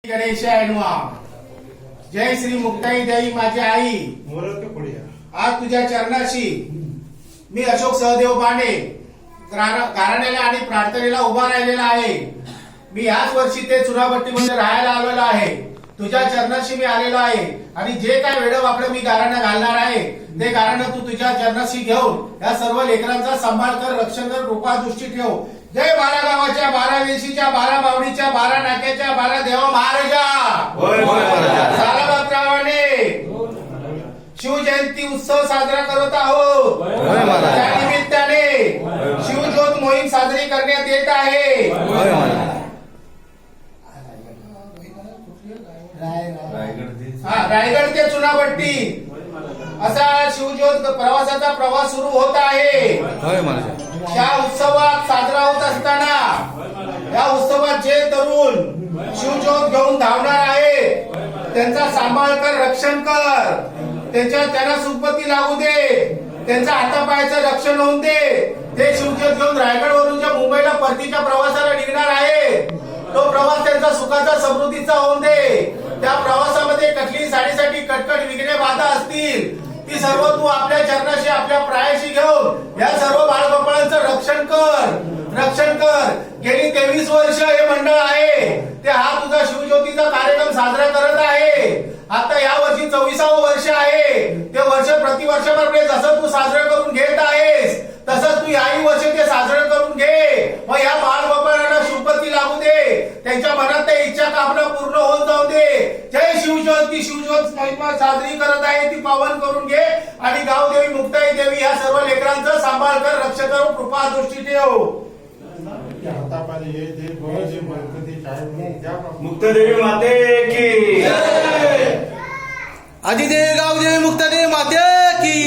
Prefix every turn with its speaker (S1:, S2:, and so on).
S1: गणेशाय नमः. जय श्री मुक्ताई देवी माझी आई. आज तुझ्या चरणाशी मी अशोक सहदेव बाणे गाराण्याला आणि प्रार्थनेला उभा राहिलेला आहे. मी याच वर्षी ते चुनाभट्टीमध्ये राहायला आलेलो आहे. तुझ्या चरणाशी मी आलेलो आहे आणि जे काय वेळ वापड मी गाराणं घालणार आहे ते गाराणं तू तुझ्या चरणाशी घेऊन या सर्व लेकरांचा सांभाळ कर, रक्षण कर, कृपा दृष्टी ठेव. जय 12 गावाच्या 12 वेशीच्या 12 बावडीच्या 12 नाक्याच्या 12 देवा महाराजा. सालाबात्रावाने शिवजयंती उत्सव साजरा करत आहोत. त्या निमित्ताने शिवज्योत मोहीम साजरी करण्यात येत आहे. रायगड ते चुनाभट्टी असा शिवज्योत प्रवासाचा प्रवास सुरू होत आहे. या उत्सवात साजरा होत असताना या उत्सवात जे तरुण शिवज्योत घेऊन धावणार आहे त्यांचा सांभाळ कर, रक्षण कर. त्यांना सुखपती लागू दे, त्यांच्या हातापायाचं रक्षण होऊन दे. ते शिवज्योत घेऊन रायगड वरून ज्या मुंबईला परतीच्या प्रवासाला निघणार आहे तो प्रवास त्यांचा सुखाचा, समृद्धीचा होऊन दे. त्या प्रवासामध्ये कठली साडीसाठी कटकट विघ्ने बाधा असतील ती सर्व तू आपल्या चरणाशी, आपल्या प्रायाशी घेऊन या सर्व बाळगोपाळांचं रक्षण कर, रक्षण कर. गेली 23 वर्ष हे मंडळ आहे ते हा तुझा शिवज्योतीचा कार्यक्रम साजरा करत आहे. आता या वर्षी 24वं वर्ष आहे. ते वर्ष प्रतिवर्षाप्रमाणे जसं तू साजरं करून घेत आहेस तसंच तू याही वर्षी ते साजरं करून घे. मग या बाळगोपाळांना शिवपती लागू दे, त्यांच्या मनात त्या इच्छा कामना पूर्ण होऊन जाऊ दे. जय शिवज्योती. शिवज्योत महिमा साजरी करत आहे ती पावन करून घे आणि गावदेवी मुक्ताई देवी या सर्व लेकरांचा सांभाळ कर, रक्षण कर, कृपा दृष्टी ठेव.
S2: मुक्तादेवी माते की
S3: आदिदेवी गावदेवी मुक्तादेवी माते की